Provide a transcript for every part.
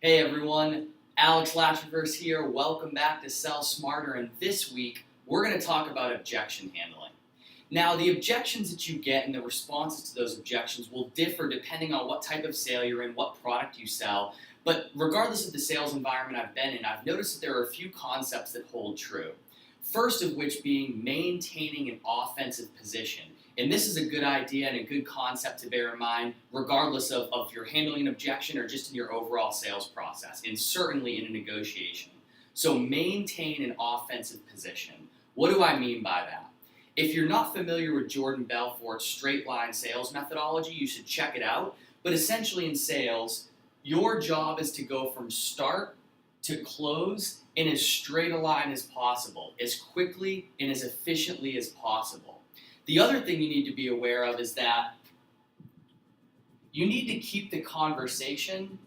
Hey everyone, Alex Latchverse here. Welcome back to Sell Smarter, and this week we're going to talk about objection handling. Now, the objections that you get and the responses to those objections will differ depending on what type of sale you're in, what product you sell, but regardless of the sales environment I've been in, I've noticed that there are a few concepts that hold true. First of which being maintaining an offensive position. And this is a good idea and a good concept to bear in mind, regardless of if you're handling an objection or just in your overall sales process, and certainly in a negotiation. So maintain an offensive position. What do I mean by that? If you're not familiar with Jordan Belfort's straight line sales methodology, you should check it out. But essentially in sales, your job is to go from start to close in as straight a line as possible, as quickly and as efficiently as possible. The other thing you need to be aware of is that you need to keep the conversation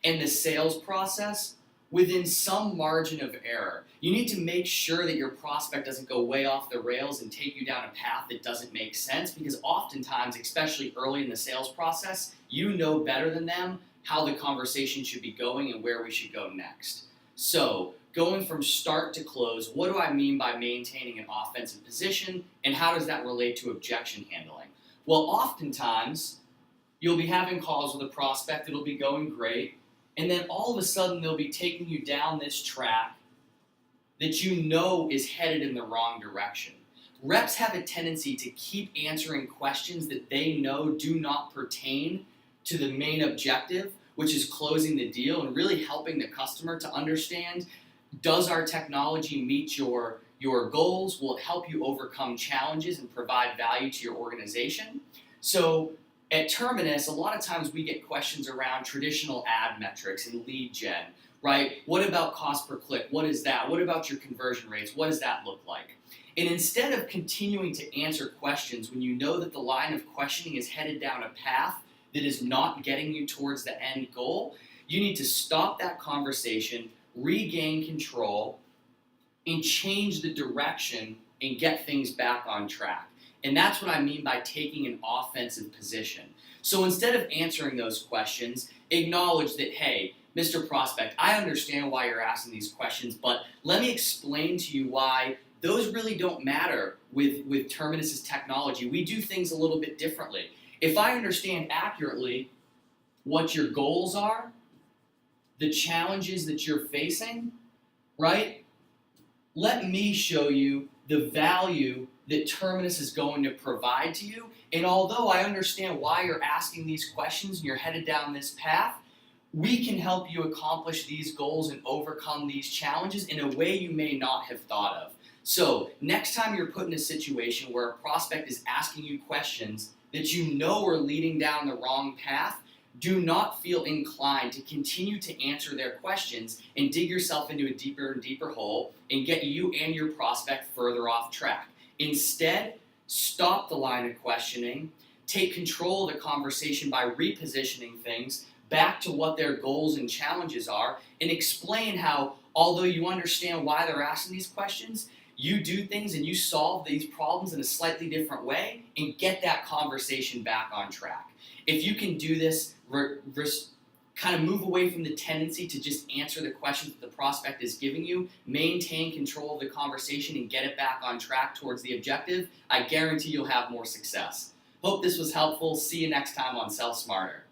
and the sales process within some margin of error. You need to make sure that your prospect doesn't go way off the rails and take you down a path that doesn't make sense, because oftentimes, especially early in the sales process, you know better than them how the conversation should be going and where we should go next. So, going from start to close, what do I mean by maintaining an offensive position, and how does that relate to objection handling? Well, oftentimes, you'll be having calls with a prospect, it'll be going great, and then all of a sudden they'll be taking you down this track that you know is headed in the wrong direction. Reps have a tendency to keep answering questions that they know do not pertain to the main objective, which is closing the deal and really helping the customer to understand, does our technology meet your goals? Will it help you overcome challenges and provide value to your organization? So at Terminus, a lot of times we get questions around traditional ad metrics and lead gen, right? What about cost per click? What is that? What about your conversion rates? What does that look like? And instead of continuing to answer questions when you know that the line of questioning is headed down a path that is not getting you towards the end goal, you need to stop that conversation, regain control, and change the direction and get things back on track. And that's what I mean by taking an offensive position. So instead of answering those questions, acknowledge that, hey, Mr. Prospect, I understand why you're asking these questions, but let me explain to you why those really don't matter with Terminus's technology. We do things a little bit differently. If I understand accurately what your goals are, the challenges that you're facing, right? Let me show you the value that Terminus is going to provide to you. And although I understand why you're asking these questions and you're headed down this path, we can help you accomplish these goals and overcome these challenges in a way you may not have thought of. So next time you're put in a situation where a prospect is asking you questions that you know are leading down the wrong path, do not feel inclined to continue to answer their questions and dig yourself into a deeper and deeper hole and get you and your prospect further off track. Instead, stop the line of questioning, take control of the conversation by repositioning things back to what their goals and challenges are, and explain how, although you understand why they're asking these questions, you do things and you solve these problems in a slightly different way and get that conversation back on track. If you can do this, kind of move away from the tendency to just answer the questions that the prospect is giving you, maintain control of the conversation and get it back on track towards the objective, I guarantee you'll have more success. Hope this was helpful. See you next time on Sell Smarter.